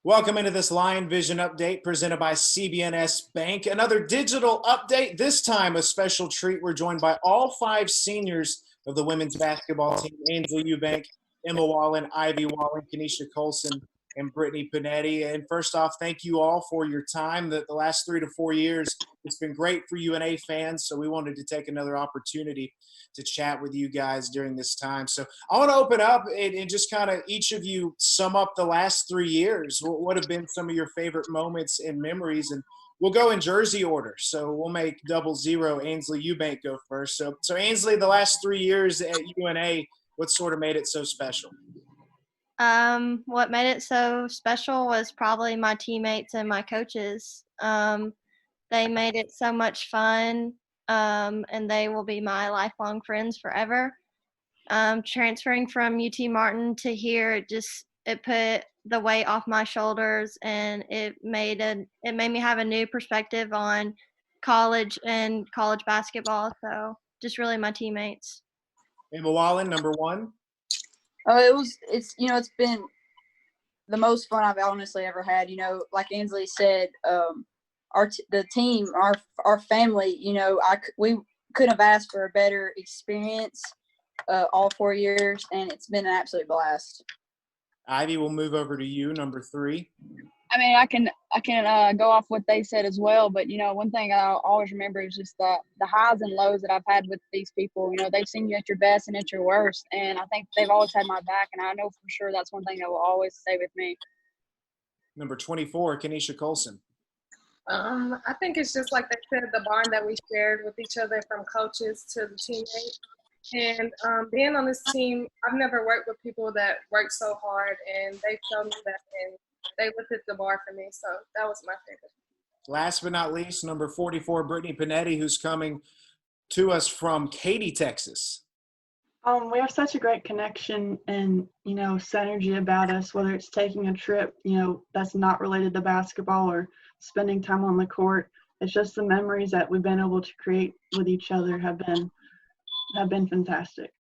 Welcome into this Lion Vision update presented by CBNS Bank. Another digital update, this time a special treat. We're joined by all five seniors of the women's basketball team: Ainsley Eubank, Emma Wallen, Ivy Wallen, Kenesha Colson, and Brittany Panetti. And first off, thank you all for your time. The last 3 to 4 years, it's been great for UNA fans, so we wanted to take another opportunity to chat with you guys during this time. So I want to open up and just kind of each of you sum up the last 3 years. What have been some of your favorite moments and memories? And we'll go in jersey order. So we'll make 00. Ainsley Eubank go first. So Ainsley, the last 3 years at UNA, what sort of made it so special? What made it so special was probably my teammates and my coaches. They made it so much fun, and they will be my lifelong friends forever. Transferring from UT Martin to here, it put the weight off my shoulders, and it made me have a new perspective on college and college basketball. So just really my teammates. Emma Wallen, number 1. It's been the most fun I've honestly ever had. Like Ainsley said, the team, our family, we couldn't have asked for a better experience all 4 years, and it's been an absolute blast. Ivy, we'll move over to you, number 3. I mean, I can go off what they said as well, but one thing I always remember is just the highs and lows that I've had with these people. They've seen you at your best and at your worst, and I think they've always had my back, and I know for sure that's one thing that will always stay with me. Number 24, Kenesha Colson. I think it's just like they said, the bond that we shared with each other, from coaches to the teammates. And being on this team, I've never worked with people that work so hard, and they showed me that, and they lifted the bar for me. So that was my favorite. Last but not least, number 44, Brittany Panetti, who's coming to us from Katy, Texas. We have such a great connection and, synergy about us, whether it's taking a trip, that's not related to basketball, or spending time on the court. It's just the memories that we've been able to create with each other have been fantastic.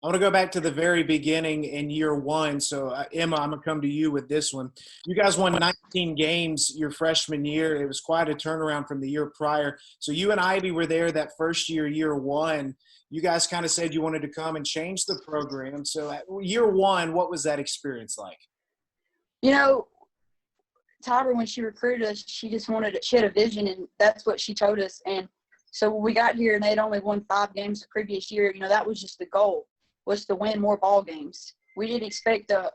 I want to go back to the very beginning in year 1. So, Emma, I'm going to come to you with this one. You guys won 19 games your freshman year. It was quite a turnaround from the year prior. So you and Ivy were there that first year, year 1. You guys kind of said you wanted to come and change the program. So year 1, what was that experience like? Tyler, when she recruited us, she had a vision, and that's what she told us. And so when we got here and they'd only won 5 games the previous year, that was just the goal, was to win more ball games. We didn't expect to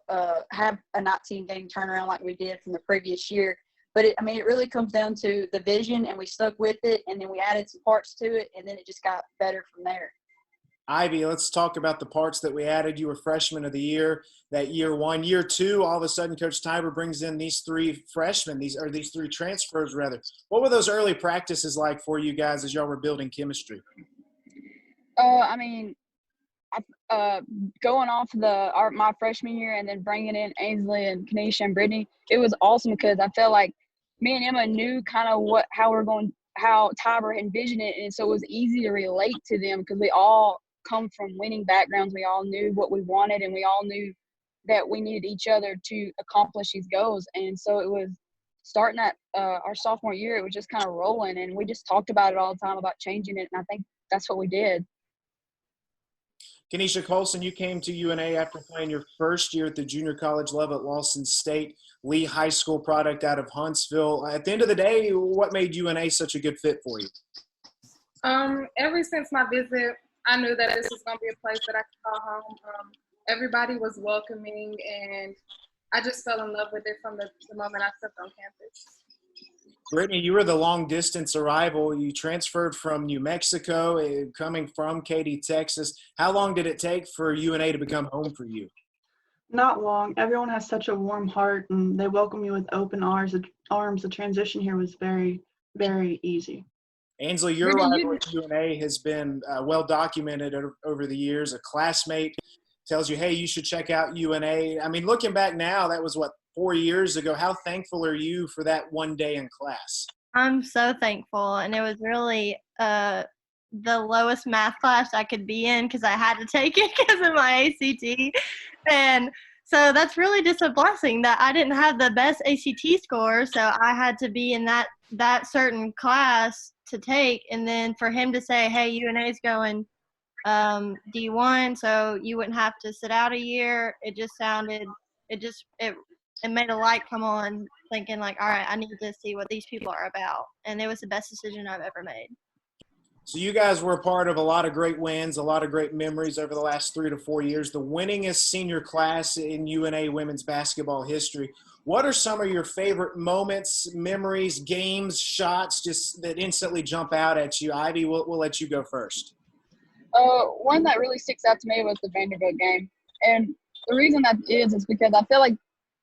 have a 19-game turnaround like we did from the previous year. But it really comes down to the vision, and we stuck with it, and then we added some parts to it, and then it just got better from there. Ivy, let's talk about the parts that we added. You were freshman of the year that year 1. Year 2, all of a sudden, Coach Tiber brings in these 3 freshmen, these 3 transfers, rather. What were those early practices like for you guys as y'all were building chemistry? Going off my freshman year and then bringing in Ainsley and Kenesha and Brittany, it was awesome because I felt like me and Emma knew kind of how Tiber envisioned it, and so it was easy to relate to them because we all come from winning backgrounds. We all knew what we wanted, and we all knew that we needed each other to accomplish these goals. And so it was starting at our sophomore year, it was just kind of rolling, and we just talked about it all the time about changing it, and I think that's what we did. Kenesha Colson, you came to UNA after playing your first year at the junior college level at Lawson State, Lee High School product out of Huntsville. At the end of the day, what made UNA such a good fit for you? Ever since my visit, I knew that this was going to be a place that I could call home. Everybody was welcoming, and I just fell in love with it from the moment I stepped on campus. Brittany, you were the long-distance arrival. You transferred from New Mexico, coming from Katy, Texas. How long did it take for UNA to become home for you? Not long. Everyone has such a warm heart, and they welcome you with open arms. The transition here was very, very easy. Ainsley, your arrival at UNA has been well documented over the years. A classmate tells you, hey, you should check out UNA. I mean, looking back now, that was, 4 years ago. How thankful are you for that one day in class? I'm so thankful, and it was really the lowest math class I could be in because I had to take it because of my ACT. And So that's really just a blessing that I didn't have the best ACT score, so I had to be in that certain class to take, and then for him to say, hey, UNA's going D1, so you wouldn't have to sit out a year. It just sounded, it made a light come on, thinking like, all right, I need to see what these people are about, and it was the best decision I've ever made. So you guys were a part of a lot of great wins, a lot of great memories over the last 3 to 4 years, the winningest senior class in UNA women's basketball history. What are some of your favorite moments, memories, games, shots, just that instantly jump out at you? Ivy, we'll let you go first. One that really sticks out to me was the Vanderbilt game. And the reason that is because I feel like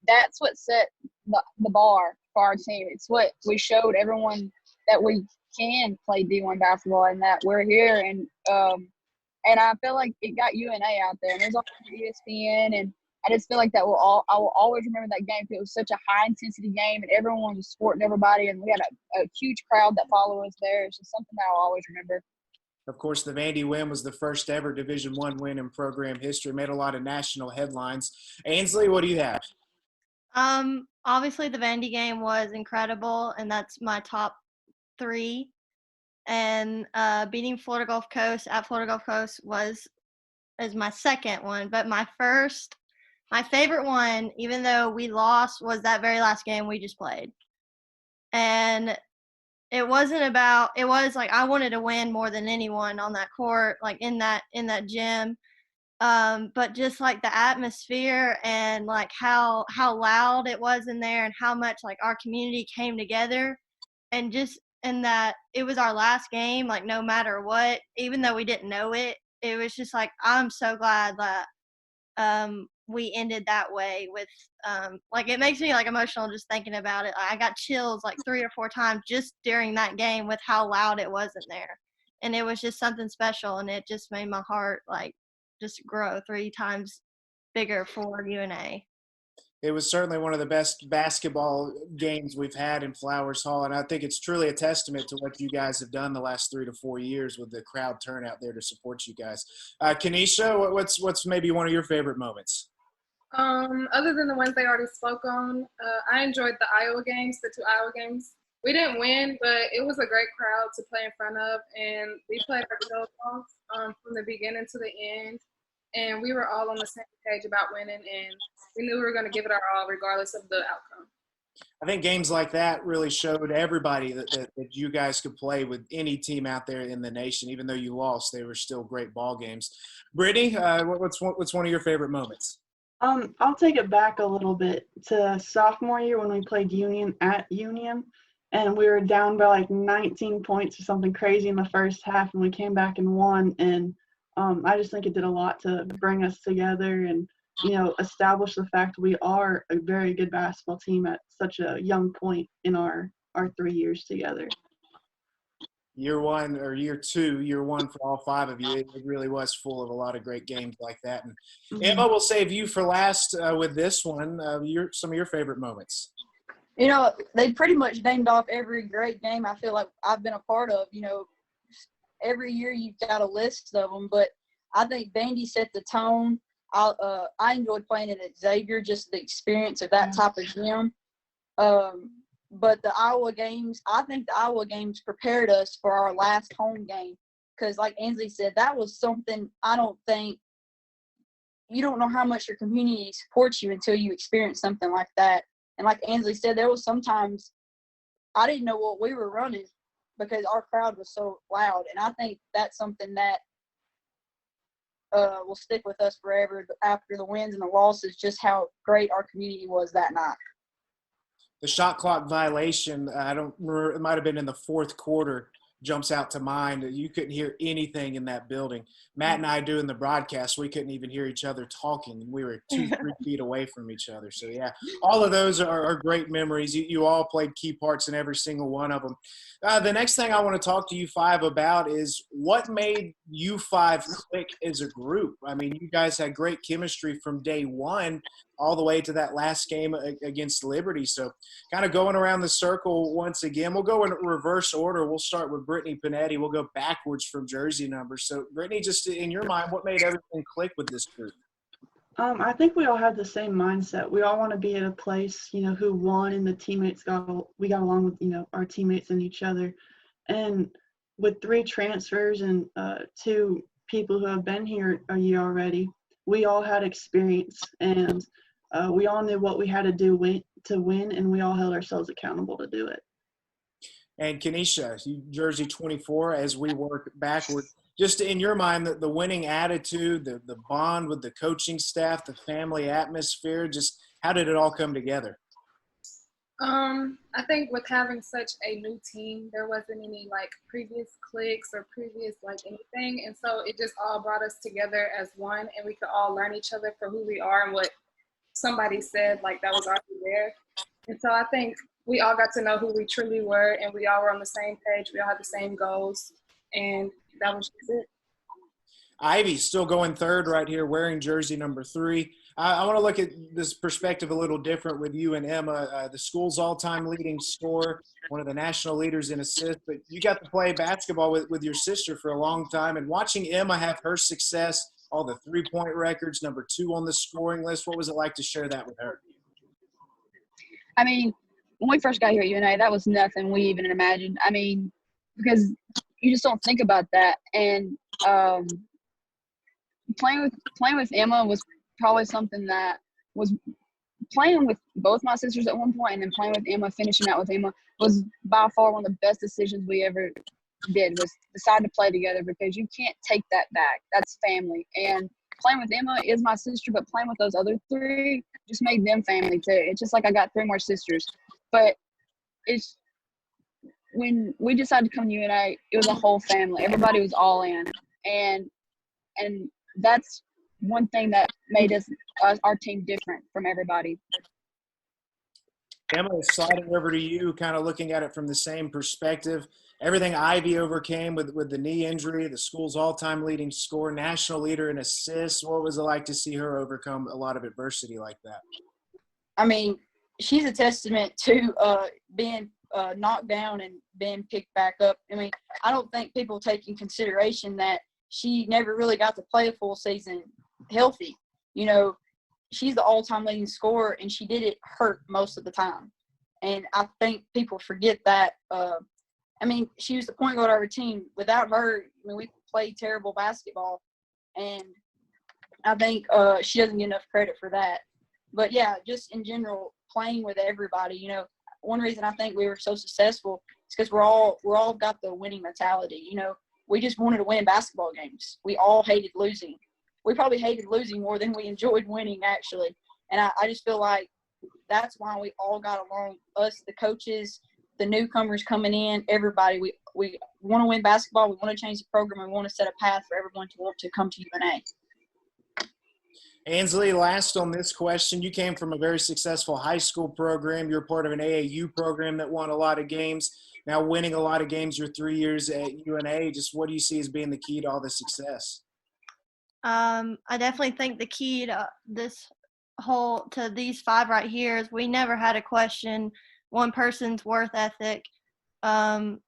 that's what set the bar for our team. It's what we showed everyone that we can play D1 basketball and that we're here. And I feel like it got UNA out there. And it was on ESPN. And I just feel like I will always remember that game because it was such a high-intensity game and everyone was supporting everybody. And we had a huge crowd that followed us there. It's just something that I'll always remember. Of course, the Vandy win was the first ever Division I win in program history. Made a lot of national headlines. Ainsley, what do you have? Obviously the Vandy game was incredible, and that's my top 3. And beating Florida Gulf Coast at Florida Gulf Coast is my second one. But my favorite one, even though we lost, was that very last game we just played. And it was like I wanted to win more than anyone on that court, like in that gym. But just like the atmosphere and like how loud it was in there and how much like our community came together, and that it was our last game, like no matter what, even though we didn't know it, it was just like, I'm so glad that we ended that way with like it makes me like emotional just thinking about it. I got chills like 3 or 4 times just during that game with how loud it was in there, and it was just something special, and it just made my heart like just grow 3 times bigger for UNA. It was certainly one of the best basketball games we've had in Flowers Hall, and I think it's truly a testament to what you guys have done the last 3 to 4 years with the crowd turnout there to support you guys. Kenesha, what's maybe one of your favorite moments? Other than the ones they already spoke on, I enjoyed the Iowa games, the 2 Iowa games. We didn't win, but it was a great crowd to play in front of, and we played our tails off from the beginning to the end, and we were all on the same page about winning, and we knew we were going to give it our all regardless of the outcome. I think games like that really showed everybody that you guys could play with any team out there in the nation. Even though you lost, they were still great ball games. Brittany, what's one of your favorite moments? I'll take it back a little bit to sophomore year when we played Union at Union, and we were down by like 19 points or something crazy in the first half, and we came back and won. And I just think it did a lot to bring us together and, you know, establish the fact we are a very good basketball team at such a young point in our 3 years together. Year 1 or year 2, year 1 for all 5 of you, it really was full of a lot of great games like that. And Emma, we'll save you for last with this one. Some of your favorite moments. You know, they pretty much named off every great game I feel like I've been a part of. You know, every year you've got a list of them, but I think Vandy set the tone. I enjoyed playing it at Xavier, just the experience of that type of gym. But the Iowa games, I think the Iowa games prepared us for our last home game. Because like Ainsley said, that was something I don't think – you don't know how much your community supports you until you experience something like that. And like Ainsley said, there was sometimes I didn't know what we were running because our crowd was so loud. And I think that's something that will stick with us forever after the wins and the losses, just how great our community was that night. The shot clock violation, I don't remember, it might have been in the 4th quarter, jumps out to mind. You couldn't hear anything in that building. Matt and I doing the broadcast, we couldn't even hear each other talking. We were 2-3 feet away from each other. So, yeah, all of those are great memories. You all played key parts in every single one of them. The next thing I want to talk to you 5 about is what made you 5 click as a group. I mean, you guys had great chemistry from day one all the way to that last game against Liberty. So kind of going around the circle once again. We'll go in reverse order. We'll start with Brittany Panetti. We'll go backwards from jersey numbers. So, Brittany, just in your mind, what made everything click with this group? I think we all have the same mindset. We all want to be at a place, who won, and the teammates we got along with, our teammates and each other. And with 3 transfers and 2 people who have been here a year already, we all had experience, and we all knew what we had to do to win, and we all held ourselves accountable to do it. And Kenesha, you jersey 24, as we work backward, just in your mind, the winning attitude, the bond with the coaching staff, the family atmosphere, just how did it all come together? I think with having such a new team, there wasn't any like previous cliques or previous like anything. And so it just all brought us together as one, and we could all learn each other for who we are and what somebody said, like that was already there. And so I think we all got to know who we truly were, and we all were on the same page. We all had the same goals, and that was just it. Ivy still going third right here, wearing jersey number 3. I want to look at this perspective a little different with you and Emma, the school's all-time leading scorer, one of the national leaders in assists, but you got to play basketball with your sister for a long time, and watching Emma have her success, all the three-point records, number 2 on the scoring list, what was it like to share that with her? I mean, when we first got here at UNA, that was nothing we even imagined. I mean, because you just don't think about that. And playing with Emma was probably something that was playing with both my sisters at one point, and then playing with Emma, finishing out with Emma, was by far one of the best decisions we ever did, was decide to play together, because you can't take that back. That's family. And playing with Emma is my sister, but playing with those other 3 just made them family too. It's just like I got 3 more sisters. But it's when we decided to come to UNA, it was a whole family. Everybody was all in. And that's one thing that made our team different from everybody. Emma, sliding over to you, kind of looking at it from the same perspective. Everything Ivy overcame with the knee injury, the school's all-time leading scorer, national leader in assists. What was it like to see her overcome a lot of adversity like that? I mean, she's a testament to being knocked down and being picked back up. I mean, I don't think people take in consideration that she never really got to play a full season healthy. She's the all-time leading scorer, and she did it hurt most of the time. And I think people forget that. I mean, she was the point guard of our team. Without her, we played terrible basketball. And I think she doesn't get enough credit for that. But, yeah, just in general, playing with everybody, one reason I think we were so successful is because we're all got the winning mentality. We just wanted to win basketball games. We all hated losing. We probably hated losing more than we enjoyed winning, actually. And I just feel like that's why we all got along, us, the coaches, the newcomers coming in, everybody. We want to win basketball. We want to change the program. We want to set a path for everyone to want to come to UNA. Ainsley, last on this question. You came from a very successful high school program. You're part of an AAU program that won a lot of games. Now winning a lot of games your 3 years at UNA, just what do you see as being the key to all the success? I definitely think the key to these 5 right here is we never had to question one person's work ethic on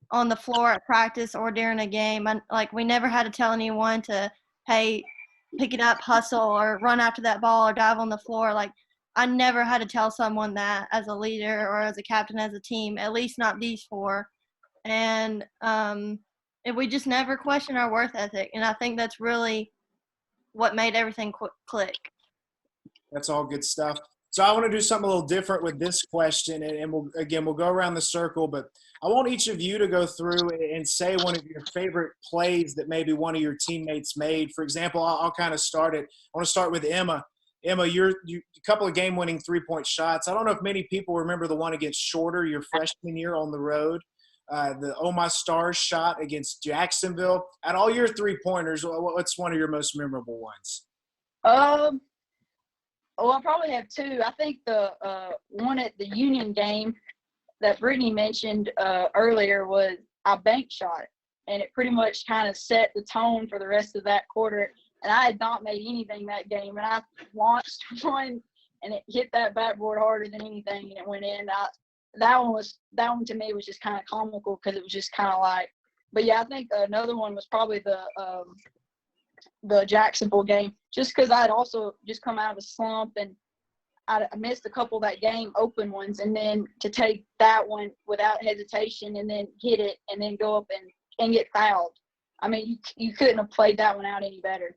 the floor at practice or during a game. We never had to tell anyone to, hey, pick it up, hustle, or run after that ball or dive on the floor. I never had to tell someone that as a leader or as a captain as a team, at least not these 4. And we just never questioned our work ethic. And I think that's really what made everything click. That's all good stuff. So I want to do something a little different with this question, and we'll go around the circle, but I want each of you to go through and say one of your favorite plays that maybe one of your teammates made. For example, I'll kind of start it. I want to start with Emma. Emma, you a couple of game-winning three-point shots. I don't know if many people remember the one against Shorter your freshman year on the road, the Oh My Stars shot against Jacksonville. At all your three-pointers, what's one of your most memorable ones? Well, I probably have 2. I think the one at the Union game that Brittany mentioned earlier was a bank shot, and it pretty much kind of set the tone for the rest of that quarter. And I had not made anything that game, and I launched one, and it hit that backboard harder than anything, and it went in. That one to me was just kind of comical because it was just kind of like. But yeah, I think another one was probably the the Jacksonville game, just because I had also just come out of a slump and I missed a couple of that game open ones, and then to take that one without hesitation and then hit it and then go up and get fouled. I mean, you couldn't have played that one out any better.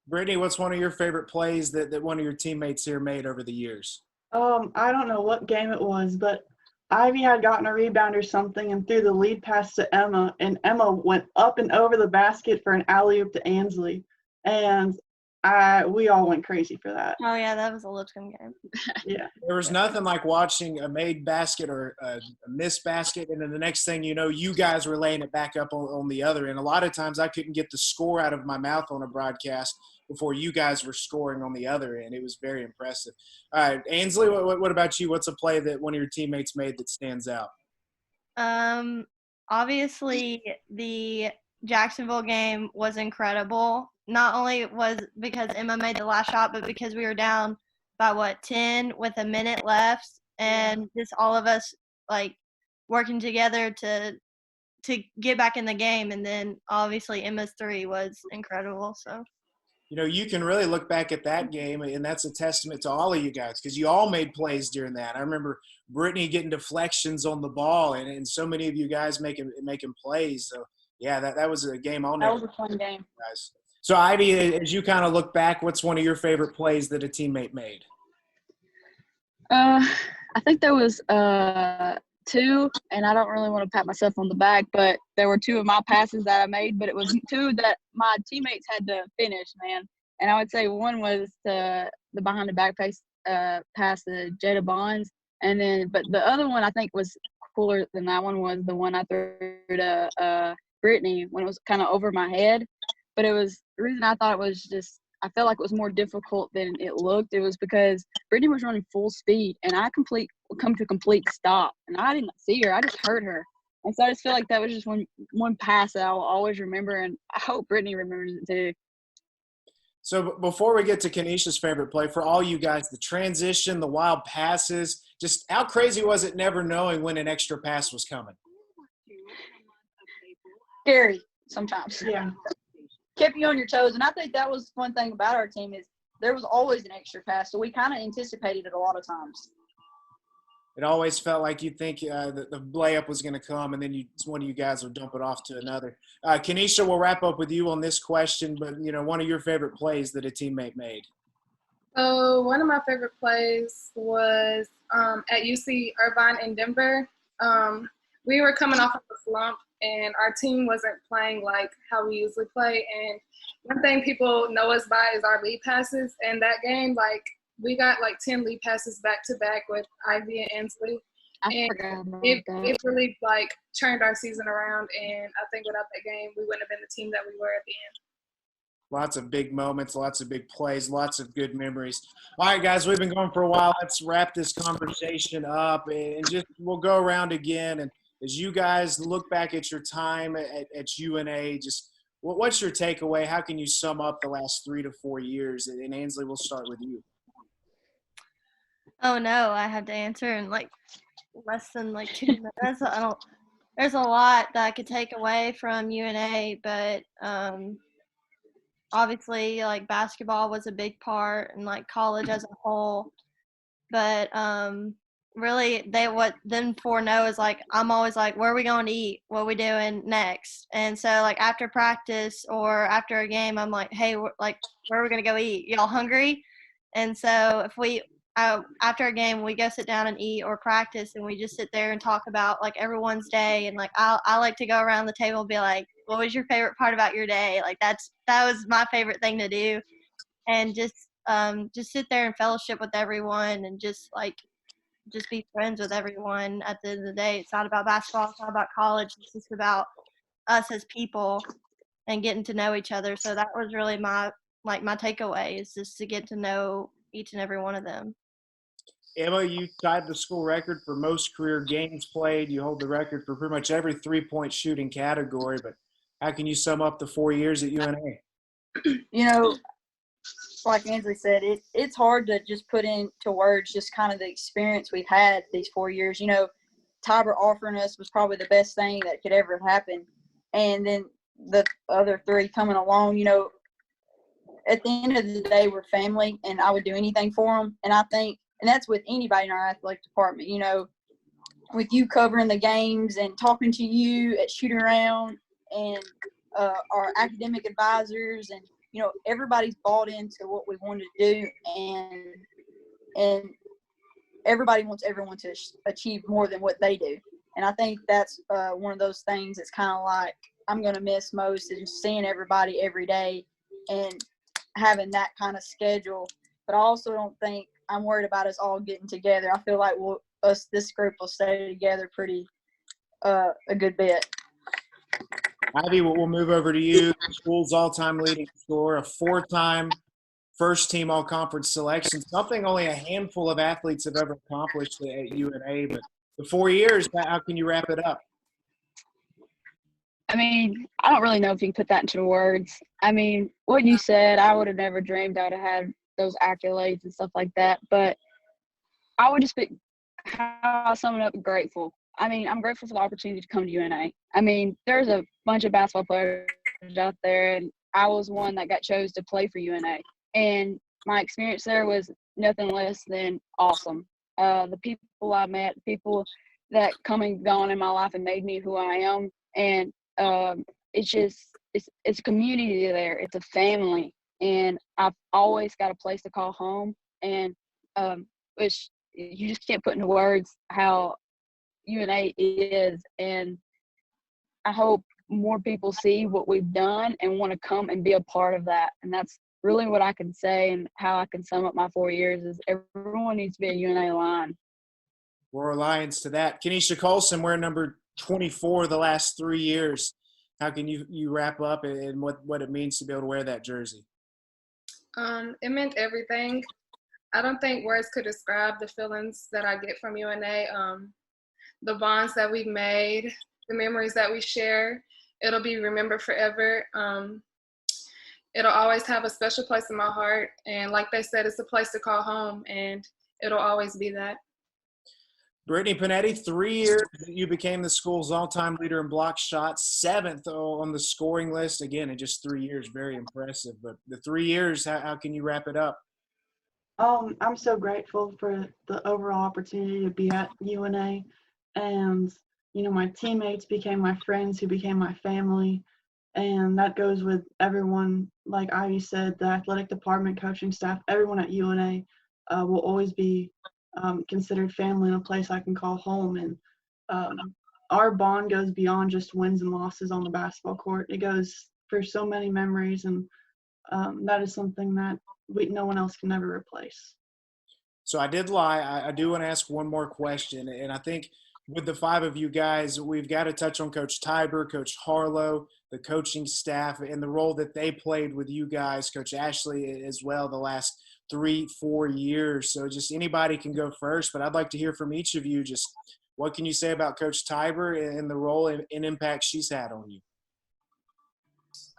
Brittany, what's one of your favorite plays that one of your teammates here made over the years? I don't know what game it was, but Ivy had gotten a rebound or something and threw the lead pass to Emma, and Emma went up and over the basket for an alley-oop to Ansley. And we all went crazy for that. Oh, yeah, that was a Lipscomb game. Yeah. There was nothing like watching a made basket or a missed basket, and then the next thing you know, you guys were laying it back up on the other end. A lot of times I couldn't get the score out of my mouth on a broadcast before you guys were scoring on the other end. It was very impressive. All right, Ansley, what about you? What's a play that one of your teammates made that stands out? Obviously, the Jacksonville game was incredible. Not only was because Emma made the last shot, but because we were down by 10 with a minute left, and just all of us like working together to get back in the game. And then obviously Emma's 3 was incredible. So. You know, you can really look back at that game, and that's a testament to all of you guys because you all made plays during that. I remember Brittany getting deflections on the ball, and so many of you guys making plays. So, yeah, that was a game I'll never. That was a fun game. Guys. So, Ivy, as you kind of look back, what's one of your favorite plays that a teammate made? I think there was 2, and I don't really want to pat myself on the back, but there were 2 of my passes that I made, but it was 2 that my teammates had to finish, man. And I would say one was the behind the back pass to Jada Bonds, but the other one I think was cooler than that one was the one I threw to Brittany when it was kind of over my head. But it was the reason I thought it was just I felt like it was more difficult than it looked. It was because Brittany was running full speed, and I come to a complete stop, and I didn't see her. I just heard her. And so I just feel like that was just one pass that I will always remember, and I hope Brittany remembers it too. So before we get to Kenesha's favorite play, for all you guys, the transition, the wild passes, just how crazy was it never knowing when an extra pass was coming? Scary sometimes. Yeah. Kept you on your toes. And I think that was one thing about our team is there was always an extra pass. So we kind of anticipated it a lot of times. It always felt like you'd think the layup was going to come, and then one of you guys would dump it off to another. Kenesha, we'll wrap up with you on this question, but, one of your favorite plays that a teammate made. So one of my favorite plays was at UC Irvine in Denver. We were coming off of a slump, and our team wasn't playing like how we usually play. And one thing people know us by is our lead passes. And that game, we got 10 lead passes back to back with Ivy and Ansley. It really turned our season around. And I think without that game, we wouldn't have been the team that we were at the end. Lots of big moments, lots of big plays, lots of good memories. All right, guys, we've been going for a while. Let's wrap this conversation up, and we'll go around again. And as you guys look back at your time at UNA, just what's your takeaway? How can you sum up the last 3 to 4 years? And Ansley, we'll start with you. Oh no, I have to answer in less than 2 minutes. There's a lot that I could take away from UNA, but obviously basketball was a big part, and college as a whole. But really, what them 4 know is I'm always where are we going to eat? What are we doing next? And so after practice or after a game, I'm hey, where are we going to go eat? Y'all hungry? And so if we after a game, we go sit down and eat or practice, and we just sit there and talk about everyone's day. And I like to go around the table and be what was your favorite part about your day? That was my favorite thing to do, and just sit there and fellowship with everyone, and just be friends with everyone. At the end of the day, it's not about basketball, it's not about college. It's just about us as people and getting to know each other. So that was really my takeaway, is just to get to know each and every one of them. Emma, you tied the school record for most career games played. You hold the record for pretty much every three-point shooting category. But how can you sum up the 4 years at UNA? Like Ansley said, it's hard to just put into words just kind of the experience we've had these 4 years. Tiber offering us was probably the best thing that could ever happen. And then the other three coming along, you know, at the end of the day, we're family, and I would do anything for them. And I think, and that's with anybody in our athletic department, you know, with you covering the games and talking to you at shoot around and our academic advisors, and, you know, everybody's bought into what we wanted to do, and everybody wants everyone to achieve more than what they do. And I think that's one of those things that's kind of like I'm going to miss most, is seeing everybody every day and having that kind of schedule. But I also don't think I'm worried about us all getting together. I feel like this group will stay together pretty a good bit. Ivy, we'll move over to you. School's all-time leading scorer, a 4-time first-team all-conference selection, something only a handful of athletes have ever accomplished at UNA. But the 4 years, how can you wrap it up? I mean, I don't really know if you can put that into words. I mean, what you said, I would have never dreamed I would have had those accolades and stuff like that. But I would just be, how I sum it up, grateful. I mean, I'm grateful for the opportunity to come to UNA. I mean, there's a bunch of basketball players out there, and I was one that got chose to play for UNA. And my experience there was nothing less than awesome. The people I met, people that come and gone in my life and made me who I am, and it's just it's a community there. It's a family, and I've always got a place to call home. And which you just can't put into words how UNA is. And I hope more people see what we've done and want to come and be a part of that. And that's really what I can say, and how I can sum up my 4 years is everyone needs to be a UNA Lion. We're Lions to that. Kenesha Colson, we're number 24 the last 3 years. How can you wrap up and what it means to be able to wear that jersey? It meant everything. I don't think words could describe the feelings that I get from UNA. The bonds that we've made, the memories that we share, it'll be remembered forever. It'll always have a special place in my heart. And like they said, it's a place to call home, and it'll always be that. Brittany Panetti, 3 years you became the school's all-time leader in block shots, 7th on the scoring list. Again, in just 3 years, very impressive. But the 3 years, how can you wrap it up? I'm so grateful for the overall opportunity to be at UNA, and, you know, my teammates became my friends who became my family, and that goes with everyone. Like Ivy said, the athletic department, coaching staff, everyone at UNA will always be considered family and a place I can call home. And our bond goes beyond just wins and losses on the basketball court. It goes for so many memories, and that is something that no one else can ever replace. So I did lie. I do want to ask one more question, and I think with the 5 of you guys, we've got to touch on Coach Tiber, Coach Harlow, the coaching staff, and the role that they played with you guys, Coach Ashley as well, the last 3-4 years. So just anybody can go first, but I'd like to hear from each of you. Just what can you say about Coach Tiber and the role and impact she's had on you?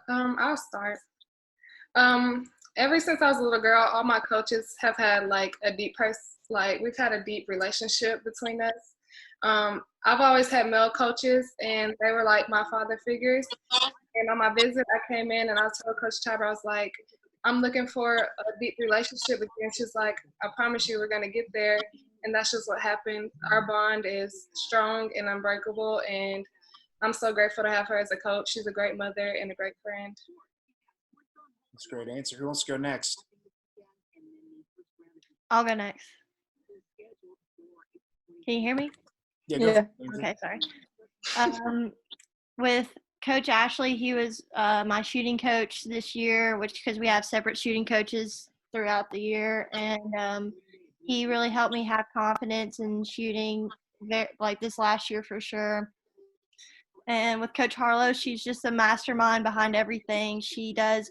I'll start. Ever since I was a little girl, all my coaches have had like a deep we've had a deep relationship between us. I've always had male coaches, and they were like my father figures. And on my visit, I came in and I told Coach Tiber, I was like, I'm looking for a deep relationship with you. And she's like, I promise you we're going to get there. And that's just what happened. Our bond is strong and unbreakable, and I'm so grateful to have her as a coach. She's a great mother and a great friend. That's a great answer. Who wants to go next? I'll go next. Can you hear me? Yeah. Okay, sorry. With Coach Ashley, he was my shooting coach this year, because we have separate shooting coaches throughout the year, and he really helped me have confidence in shooting, like this last year for sure. And with Coach Harlow, she's just a mastermind behind everything. She does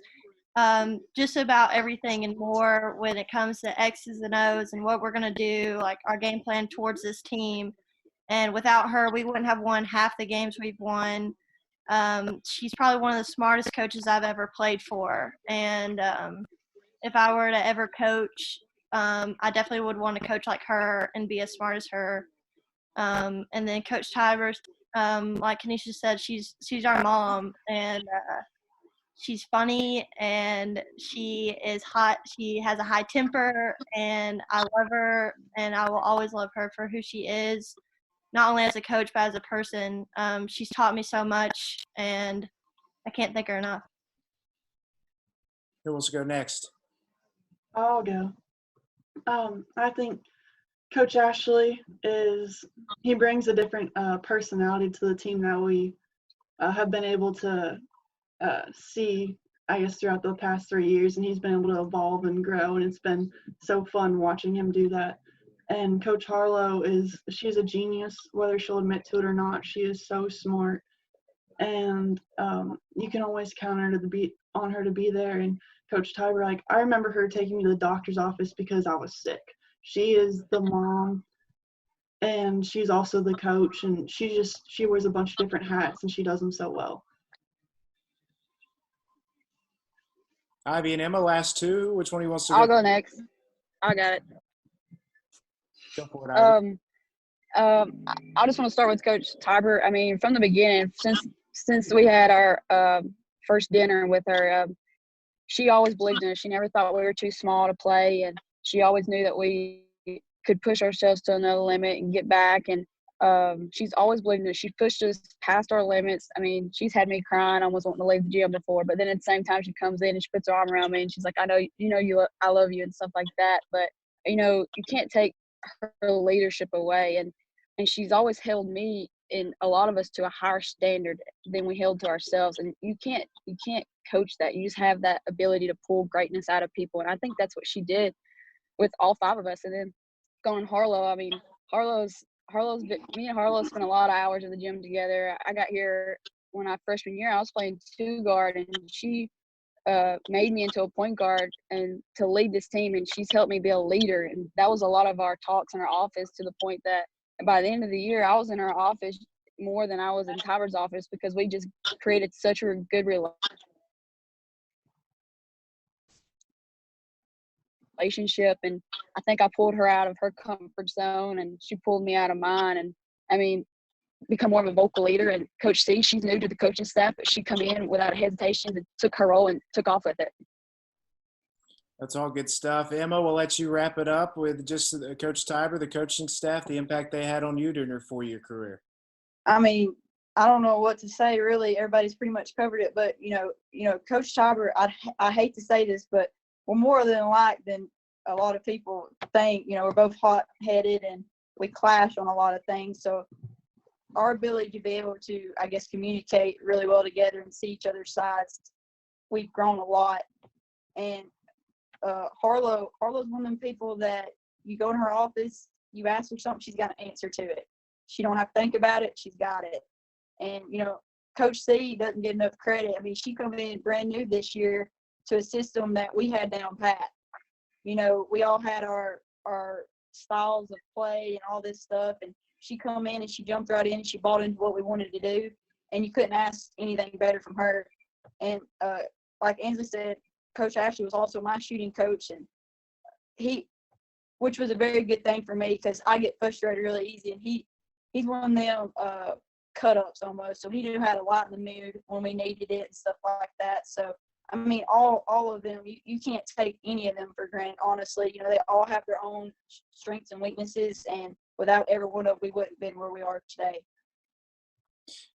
just about everything and more when it comes to X's and O's and what we're going to do, like our game plan towards this team. And without her, we wouldn't have won half the games we've won. She's probably one of the smartest coaches I've ever played for. And if I were to ever coach, I definitely would want to coach like her and be as smart as her. And then Coach Tiber, Like Kanisha said, she's our mom, and she's funny, and she is hot. She has a high temper, and I love her, and I will always love her for who she is, not only as a coach but as a person. She's taught me so much, and I can't thank her enough. Who wants to go next? I'll go. I think Coach Ashley he brings a different personality to the team that we have been able to see, I guess, throughout the past 3 years, and he's been able to evolve and grow, and it's been so fun watching him do that. And Coach Harlow she's a genius, whether she'll admit to it or not. She is so smart, and you can always count on her to be there. And Coach Tiber, like, I remember her taking me to the doctor's office because I was sick. She is the mom, and she's also the coach, and she wears a bunch of different hats, and she does them so well. Ivy and Emma, last two. Which one of you wants to go? I'll go next. I got it. Go for it, Ivy. I just want to start with Coach Tiber. I mean, from the beginning, since we had our first dinner with her, she always believed in us. She never thought we were too small to play, and she always knew that we could push ourselves to another limit and get back. And she's always believed in us. She's pushed us past our limits. I mean, she's had me crying, almost wanting to leave the gym before. But then at the same time, she comes in and she puts her arm around me, and she's like, "I know, I love you," and stuff like that. But you can't take her leadership away. And she's always held me and a lot of us to a higher standard than we held to ourselves. And you can't coach that. You just have that ability to pull greatness out of people. And I think that's what she did with all five of us. And then going Harlow, I mean, me and Harlow spent a lot of hours in the gym together. I got here when I freshman year, I was playing 2 guard, and she made me into a point guard and to lead this team. And she's helped me be a leader. And that was a lot of our talks in our office, to the point that by the end of the year, I was in her office more than I was in Tyber's office, because we just created such a good relationship. And I think I pulled her out of her comfort zone, and she pulled me out of mine. And I mean, become more of a vocal leader. And Coach C, she's new to the coaching staff, but she come in without hesitation and took her role and took off with it. That's all good stuff. Emma, we'll let you wrap it up with just Coach Tiber, the coaching staff, the impact they had on you during your 4-year career. I mean, I don't know what to say, really. Everybody's pretty much covered it. But, Coach Tiber, I hate to say this, but we're more than alike than a lot of people think. We're both hot-headed, and we clash on a lot of things. So our ability to be able to, I guess, communicate really well together and see each other's sides, we've grown a lot. And Harlow's one of them people that you go in her office, you ask her something, she's got an answer to it. She don't have to think about it, she's got it. And Coach C doesn't get enough credit. I mean, she come in brand new this year to a system that we had down pat. We all had our styles of play and all this stuff, and she come in and she jumped right in and she bought into what we wanted to do, and you couldn't ask anything better from her. And like Ansley said, Coach Ashley was also my shooting coach, and which was a very good thing for me, because I get frustrated really easy, and he's one of them cut-ups almost, so he knew how to lighten the mood when we needed it and stuff like that. So, I mean, all of them, you can't take any of them for granted, honestly. They all have their own strengths and weaknesses, and without every one of them, we wouldn't have been where we are today.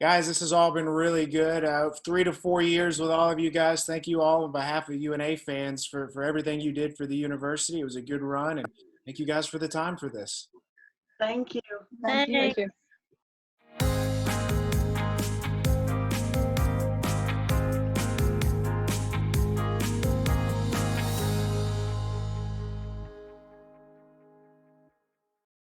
Guys, this has all been really good. 3 to 4 years with all of you guys. Thank you all on behalf of UNA fans for everything you did for the university. It was a good run, and thank you guys for the time for this. Thank you. Thank you. Thanks.